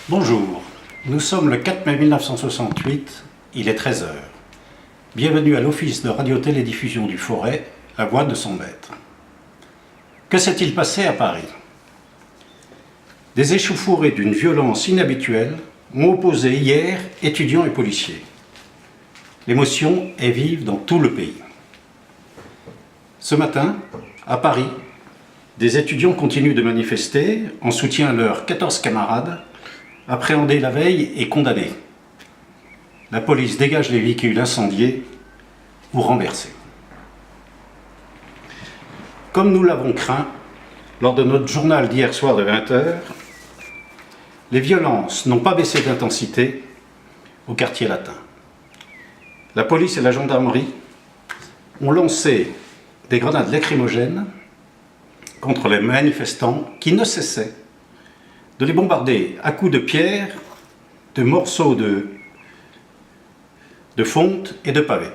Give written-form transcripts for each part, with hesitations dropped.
Bonjour, nous sommes le 4 mai 1968, il est 13 heures. Bienvenue à l'Office de radio-télédiffusion du Forêt, la voix de son maître. Que s'est-il passé à Paris? Des échauffourées d'une violence inhabituelle ont opposé hier étudiants et policiers. L'émotion est vive dans tout le pays. Ce matin, à Paris, des étudiants continuent de manifester en soutien à leurs 14 camarades appréhendés la veille et condamnés. La police dégage les véhicules incendiés ou renversés. Comme nous l'avons craint, lors de notre journal d'hier soir de 20h, les violences n'ont pas baissé d'intensité au quartier latin. La police et la gendarmerie ont lancé des grenades lacrymogènes contre les manifestants qui ne cessaient de les bombarder à coups de pierre, de morceaux de fonte et de pavés.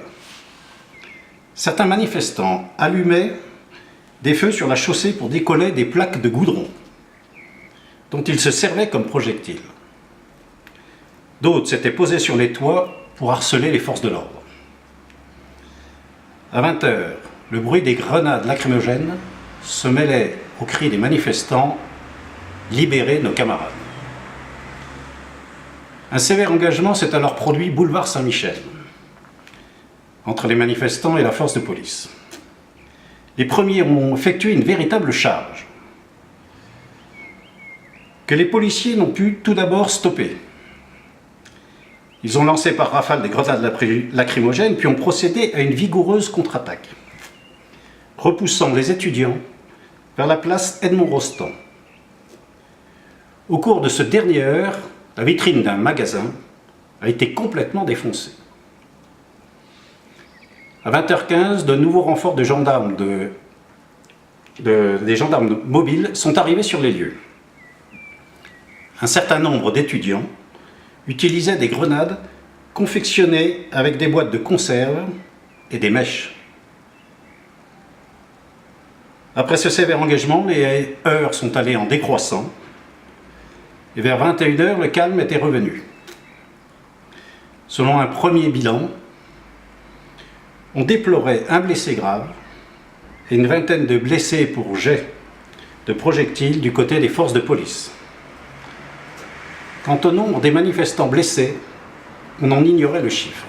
Certains manifestants allumaient des feux sur la chaussée pour décoller des plaques de goudron, dont ils se servaient comme projectiles. D'autres s'étaient posés sur les toits pour harceler les forces de l'ordre. À 20h, le bruit des grenades lacrymogènes se mêlait aux cris des manifestants « Libérez nos camarades ». Un sévère engagement s'est alors produit boulevard Saint-Michel, entre les manifestants et la force de police. Les premiers ont effectué une véritable charge, que les policiers n'ont pu tout d'abord stopper. Ils ont lancé par rafale des grenades lacrymogènes, puis ont procédé à une vigoureuse contre-attaque, repoussant les étudiants vers la place Edmond-Rostand. Au cours de ce dernier heure, la vitrine d'un magasin a été complètement défoncée. À 20h15, de nouveaux renforts de gendarmes des gendarmes mobiles sont arrivés sur les lieux. Un certain nombre d'étudiants utilisaient des grenades confectionnées avec des boîtes de conserve et des mèches. Après ce sévère engagement, les heures sont allées en décroissant et vers 21h, le calme était revenu. Selon un premier bilan, on déplorait un blessé grave et une vingtaine de blessés pour jet de projectiles du côté des forces de police. Quant au nombre des manifestants blessés, on en ignorait le chiffre.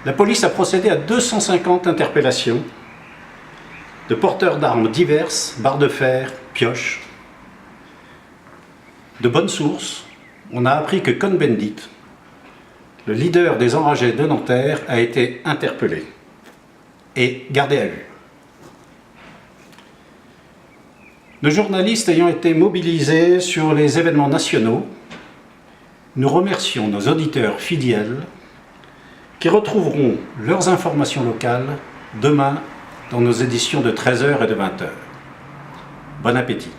La police a procédé à 250 interpellations de porteurs d'armes diverses, barres de fer, pioches. De bonnes sources, on a appris que Cohn-Bendit, le leader des enragés de Nanterre, a été interpellé et gardé à vue. Nos journalistes ayant été mobilisés sur les événements nationaux, nous remercions nos auditeurs fidèles qui retrouveront leurs informations locales demain dans nos éditions de 13h et de 20h. Bon appétit!